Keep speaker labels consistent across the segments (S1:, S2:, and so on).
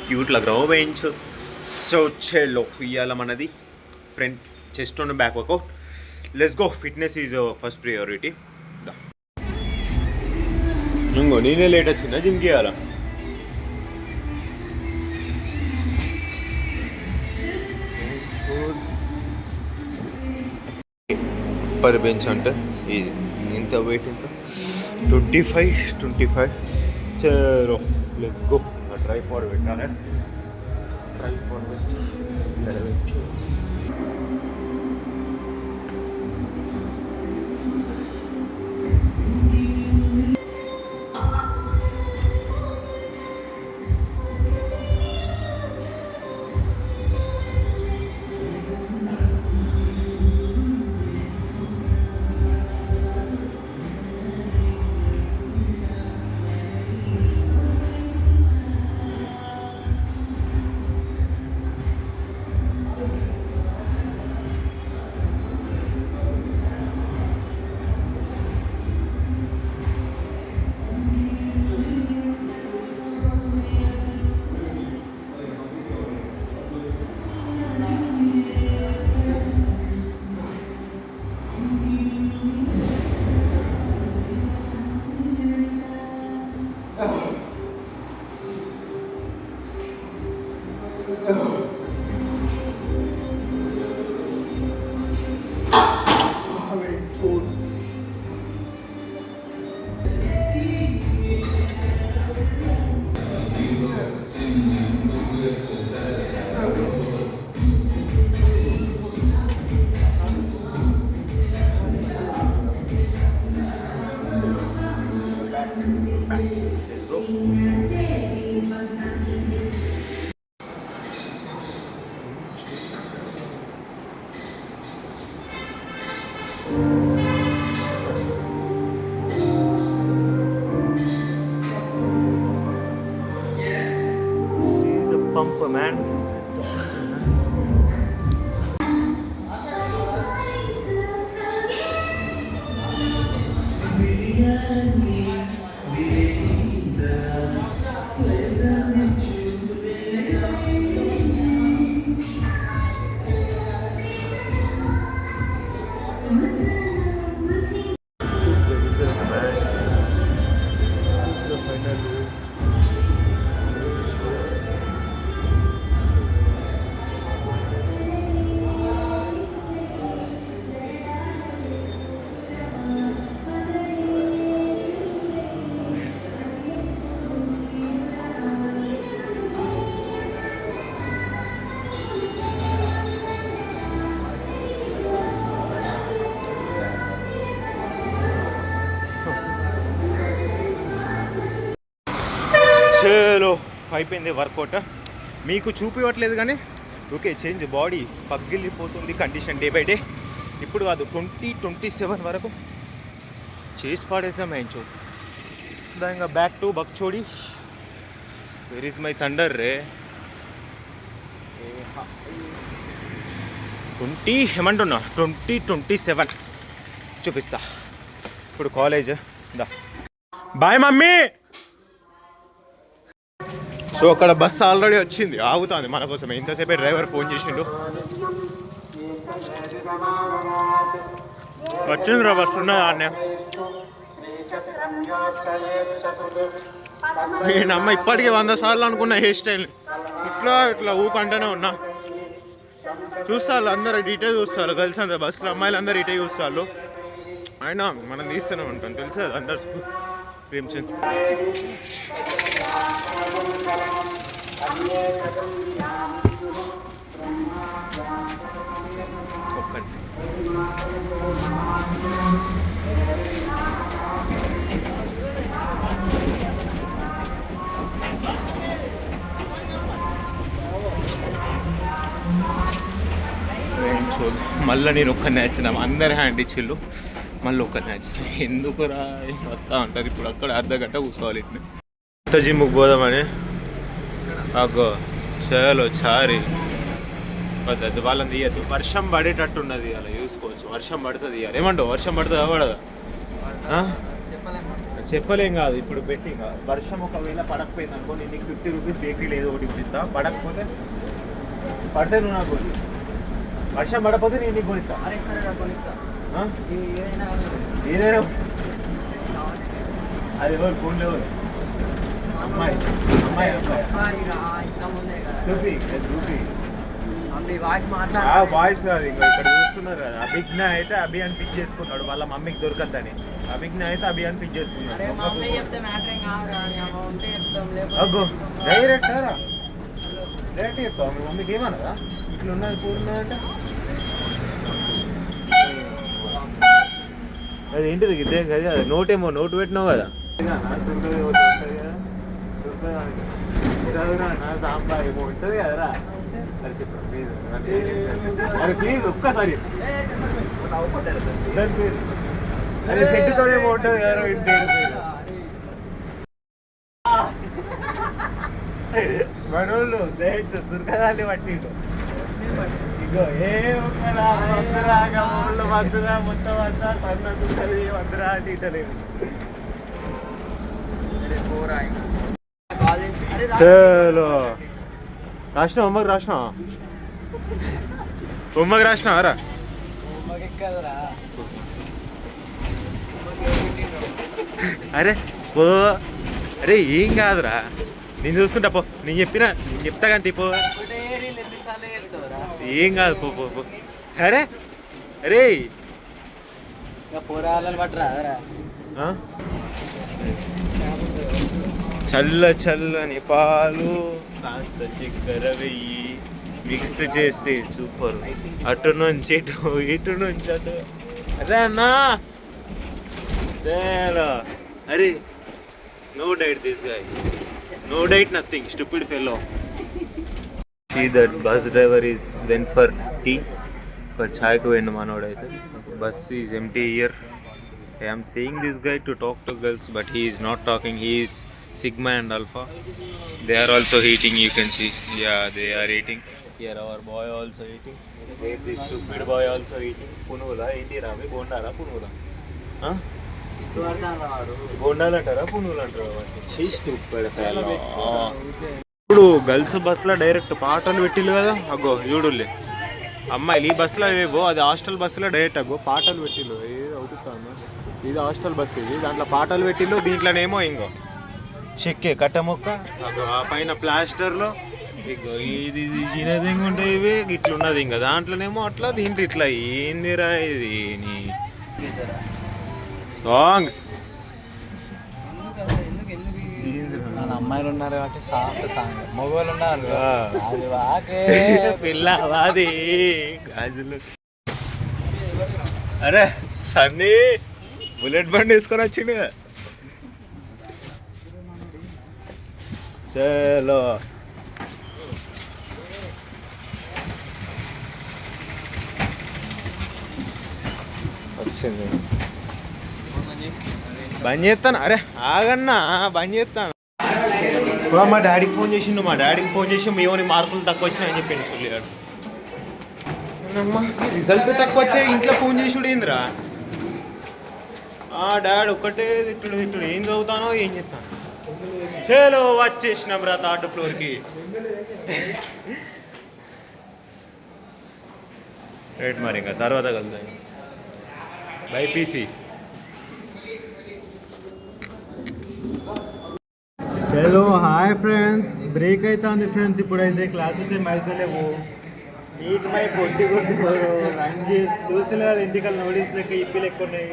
S1: Cute లా గ్రౌ bench. So చెల్లో ఇవాళ మనది front chest and back workout. Let's go. Fitness is first priority. ఇంకో నేనే లేట్ వచ్చిందా జిమ్కి ఇవాళ. పర్ బెంచ్ అంటే ఇది ఇంత వెయిట్ ఇంత 25 చలో లెట్స్ గో. ట్రై ఫార్ పెట్టాలి. ట్రై ఫార్ పెట్టచ్చు. Pump, man. చలో అయిపోయింది వర్కౌట్. మీకు చూపివ్వట్లేదు కానీ ఓకే చేంజ్. బాడీ పగిలిపోతుంది కండిషన్ డే బై డే. ఇప్పుడు కాదు 2027 వరకు చేసి పాడేసాం ఏంచో. ఇంకా బ్యాక్ టు బక్చోడి. వెర్ ఈజ్ మై థండర్ రే. 2027 చూపిస్తా. ఇప్పుడు కాలేజ్ దా. Bye mummy. సో అక్కడ బస్సు ఆల్రెడీ వచ్చింది, ఆగుతుంది మన కోసం. ఇంతసేపే డ్రైవర్ ఫోన్ చేసిండు. వచ్చిందిరా బస్సు ఉన్నదా అన్న. నేనమ్మ ఇప్పటికీ 100 సార్లు అనుకున్నా హెయిర్ స్టైల్. ఇట్లా ఊకంటూనే ఉన్నా. చూస్తారు అందరూ ఇటే చూస్తారు. గర్ల్స్ అందరు బస్సులో అమ్మాయిలు అందరూ ఇటే చూస్తారు. అయినా మనం తీస్తూనే ఉంటాం తెలుసు కదా అందరు ప్రేమచంద్. మళ్ళీ నేను ఒక్కరిని నచ్చినా. అందరు హ్యాండ్ ఇచ్చిళ్ళు, మళ్ళీ ఒక్కరిని నచ్చిన. ఎందుకు రా వస్తా అంటారు. ఇప్పుడు అక్కడ అర్ధగంట కూర్చోవాలి. ఇట్లా కొత్త జిమ్కి పోదామని అగో చలో చారి పద్ధతి వాళ్ళని తీయద్దు. వర్షం పడేటట్టున్నది అలా చూసుకోవచ్చు. వర్షం పడుతుంది ఇవ్వాలి. ఏమంటావు? వర్షం పడుతుందా పడదా? చెప్పలేం కాదు ఇప్పుడు పెట్టి వర్షం ఒకవేళ పడకపోయింది అనుకో నేను నీకు 50 రూపీస్ బేకరీ లేదు ఒకటి కొనిస్తా, పడకపోతే పడితే నువ్వు నాకు కొని, వర్షం పడకపోతే నేను నీకు కొనిస్తా. ఏదైనా అది ఎవరు ఫోన్లో ఎవరు అమ్మాయి అమ్మాయి చూపి చూపి వాయిస్ కాదు ఇంకా ఇక్కడ చూస్తున్నారు కదా. అభిజ్ఞ అయితే అభి అని పిక్ చేసుకున్నాడు, వాళ్ళ మమ్మీకి దొరకద్దని. అభిజ్ఞ అయితే అభి అని పిక్ చేసుకున్నాడు. అగ్గో డైరెక్ట్ రా, డైరెక్ట్ చెప్తావు మీ మమ్మీకి ఏమన్నదా ఇట్లా ఉన్నది పూర్ణంటే? అది ఏంటిది ఇదే కదా, అది నోటేమో నోటు పెట్టినావు కదా. సాంబార్ ఏమో ఉంటుంది కదరా. అరే ప్లీజ్ ఒక్కసారి అరే సెట్తో ఏమో ఉంటుంది కదా ఇంటి మనోళ్ళు డైరెక్ట్ దుర్గదాన్ని పట్టిండు. ఇగో ఏ ఒక్కరా వద్దురా గమూళ్ళు వద్దురా మొత్తం అంతా సన్నది వద్దురా అంటే ఇటలేదు. చలో రాసిన హోంవర్క్ రాసిన హోంవర్క్ రాసినావారా? అరే పో, అరే ఏం కాదురా నేను చూసుకుంటా పో. నేను చెప్తా కానీ పో, ఏం కాదు పో పో పో. అరే అరే చల్ల చల్లని పాలు కాస్త చక్కెర వెయ్యి మిక్స్ చేస్తే సూపర్. అటు నుంచి ఇటు నుంచి అటు. అరే అన్నా చలో. అరే no diet this guy, no diet nothing, stupid fellow. See that bus driver is went for tea, for chai ku vendu manodaithe. Bus is empty here. I am saying this guy to talk to girls, but he is not talking. He is Sigma and Alpha. They are also eating, you can see. Yeah, they are eating. Here our boy also eating. Where this stupid boy also eating. Punula enti rami bondala punula. Huh? బోండాలు అంటారా పునుగులు అంటారా? stupid fellow. ఇప్పుడు girls బస్సులో direct పాటలు పెట్టిల్లు కదా. అగ్గో చూడులే అమ్మాయిలు ఈ బస్సులో ఏవో, అది హాస్టల్ బస్సులో డైరెక్ట్ అగ్గో పాటలు పెట్టిల్లు. ఏది అవుతుందా, ఇది హాస్టల్ బస్సు, ఇది దాంట్లో పాటలు పెట్టిల్లు. దీంట్లోనేమో ఇంకో చెక్కే కట్ట మొక్క, అగ్గో ఆ పైన ప్లాస్టర్లో ఇగో ఇది చిన్నది ఇంక ఉంటాయి, ఇవి ఇట్లున్నది ఇంకా. దాంట్లోనేమో అట్లా, దీంట్లో ఇట్లా. ఏందిరా ఇది నీ సాంగ్స్?
S2: అమ్మాయిలు ఉన్నారు కాబట్టి సాఫ్ట్ సాంగ్, మగవాళ్ళు ఉన్నారు
S1: పిల్లవాది గాజులు. అరే సన్నీ బుల్లెట్ బండి వేసుకొని వచ్చింది. చలో వచ్చింది. బంద్ చేస్తాను. అరే ఆగన్నా బంద్ చేస్తాను. మా డాడీకి ఫోన్ చేసిండు, మా డాడీకి ఫోన్ చేసి మేమోని మార్కులు తక్కువ వచ్చినాయని చెప్పిండు. ఫుల్లిగాడు రిజల్ట్ తక్కువ వచ్చాయి, ఇంట్లో ఫోన్ చేసుడు ఏందిరా? డాడీ ఒక్కటే తిట్టుడు ఏం చదువుతానో ఏం చేస్తాను. చలో వచ్చేసినాం రా 3rd ఫ్లోర్కి. రైట్ మరి ఇంకా తర్వాత కలుద్దాం. BiPC. Hello hi friends, break అవుతుంది ఫ్రెండ్స్. ఇప్పుడైతే క్లాసెస్ ఏమి అవుతలేవు. నీట్ మై పొట్టి కొద్ది రన్ చూసిన కదా, ఇంటికల్ నూడిల్స్ లెక్క ఇప్పి లెక్క ఉన్నాయి.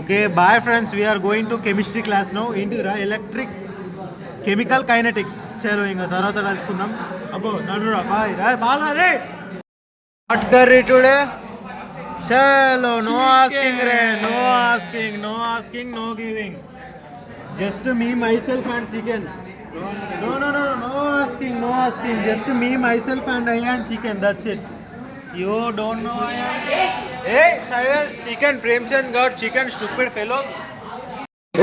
S1: Okay bye friends, we are going to chemistry class no. ఏంటిదిరా? Electric chemical kinetics. చలో ఇంకా తర్వాత కలుసుకుందాం. అబ్బో నడురా బాయ్ రా బాగా రే వాట్ కర్రీ టుడే. చలో నో ఆస్కింగ్ రే, no asking, no asking, no giving. Just me, myself and chicken. No, no asking, no asking. Just me, myself and I and chicken. That's it. You don't know I am. Hey, silence. Chicken. Premchand got chicken. Stupid fellows.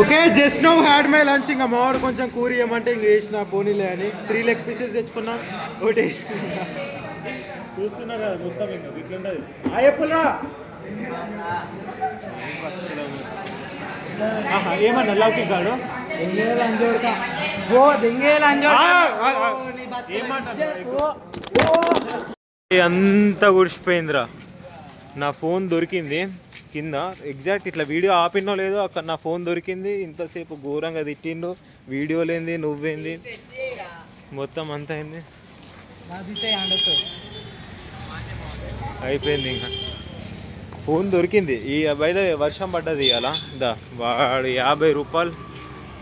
S1: Okay, just now had my lunch. Inga more koncham కూర ఏమంటే ఇంక వేసిన పోనీలే అని 3 leg pieces తెచ్చుకున్నా. ఒకటి వేసిన చూస్తున్నారు కదా మొత్తం ఇంకా ఇట్లుంటది. ఆ ఎప్పులా ఏమన్నా లౌకి గాడు అంతా గుడిచిపోయిందిరా. నా ఫోన్ దొరికింది కింద, ఎగ్జాక్ట్ ఇట్లా వీడియో ఆపినో లేదో అక్కడ నా ఫోన్ దొరికింది. ఇంతసేపు ఘోరంగా తిట్టిండు, వీడియో లేనిది నువ్వేంది మొత్తం అంత అయింది, అయిపోయింది. ఇంకా ఫోన్ దొరికింది. ఈ అబ్బాయి వర్షం పడ్డది అలా దా వాడు 50 రూపాయలు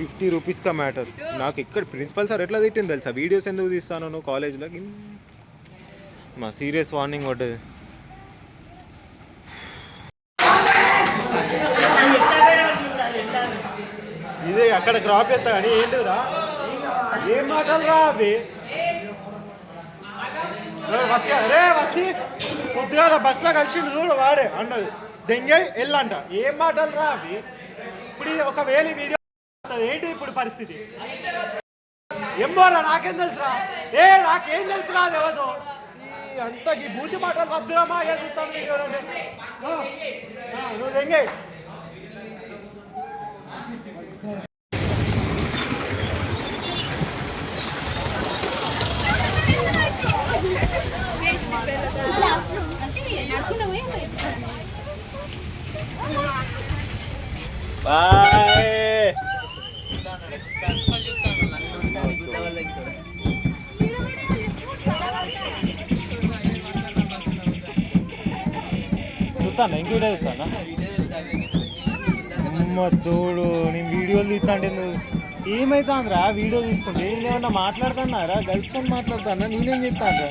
S1: 50 రూపీస్కా మ్యాటర్. నాకు ఇక్కడ ప్రిన్సిపల్ సార్ ఎట్లా తిట్టింది తెలుసా, వీడియోస్ ఎందుకు తీస్తాను నువ్వు కాలేజ్లోకి, మా సీరియస్ వార్నింగ్ పడ్డది. ఇదే అక్కడ క్రాప్ ఎత్తా కానీ ఏంటిరా, ఏం మాటలు రా అవి. వసి అరే వసి పొద్దుగాల బస్సులో కలిసిండు చూడు వాడే అన్నది దెంగే వెళ్ళంట. ఏం మాటలు రా అవి. ఇప్పుడు ఒకవేళ వీడియో ఏంటి ఇప్పుడు పరిస్థితి, ఎంబోరా నాకేం తెలుసురా, నాకేం తెలుసురా అది ఎవరు అంత ఈ బూతి మాటలు వద్దురామా ఏ చూస్తాను వీడియోలోనే. నువ్వు దెంగే బాయ్. చూస్తాను ఇంక వీడియో చూస్తానా తోడు, నేను వీడియోలు తీస్తాంటే నువ్వు ఏమైతుందిరా వీడియో తీసుకుంటే, నేనేమన్నా మాట్లాడుతున్నారా గర్ల్స్ తో మాట్లాడుతానా, నేనేం చెప్తాను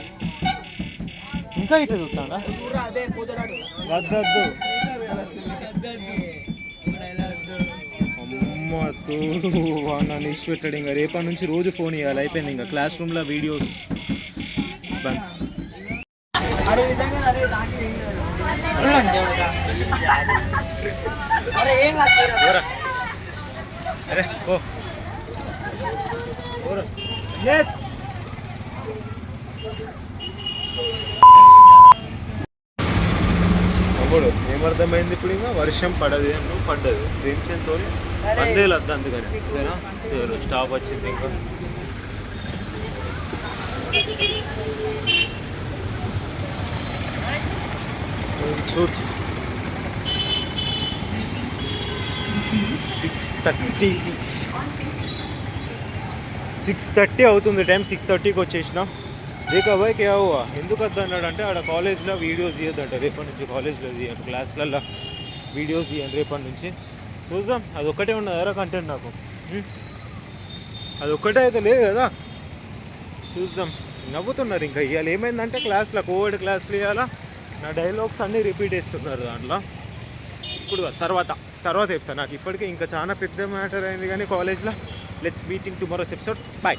S1: ఇంకా ఇట్లా చూస్తానా వద్దద్దు. అమ్మ తోడు నన్ను ఇష్యూ పెట్టాడు. ఇంకా రేపటి నుంచి రోజు ఫోన్ ఇవ్వాలి, అయిపోయింది. ఇంకా క్లాస్ రూమ్లో వీడియోస్ అరే ఓ తమ్ముడు ఏమర్థమైంది ఇప్పుడు, ఇంకా వర్షం పడదు అన్ను పడ్డది టెన్షన్తో వందేలు వద్ద, అందుకని స్టాప్ వచ్చింది. ఇంకా చూసి 6:30 అవుతుంది టైం. 6:30కి వచ్చేసినాం. దేకా బాయ్ కే హువా, ఎందుకు వద్దు అన్నాడు అంటే ఆడ కాలేజ్లో వీడియోస్ తీయొద్దంట రేపటి నుంచి, కాలేజ్లో తీయండి, క్లాస్లలో వీడియోస్ తీయండి రేపటి నుంచి. చూద్దాం, అది ఒక్కటే ఉన్నదారా కంటెంట్ నాకు, అది ఒక్కటే అయితే లేదు కదా, చూద్దాం. నవ్వుతున్నారు ఇంకా. ఇవాళ ఏమైందంటే క్లాస్లో కోవిడ్ క్లాస్లో ఇవాళ నా డైలాగ్స్ అన్నీ రిపీట్ చేస్తున్నారు దాంట్లో. ఇప్పుడు తర్వాత చెప్తాను, నాకు ఇప్పటికే ఇంకా చాలా పెద్ద మ్యాటర్ అయింది కానీ కాలేజ్లో. Let's meeting tomorrow's episode. Bye.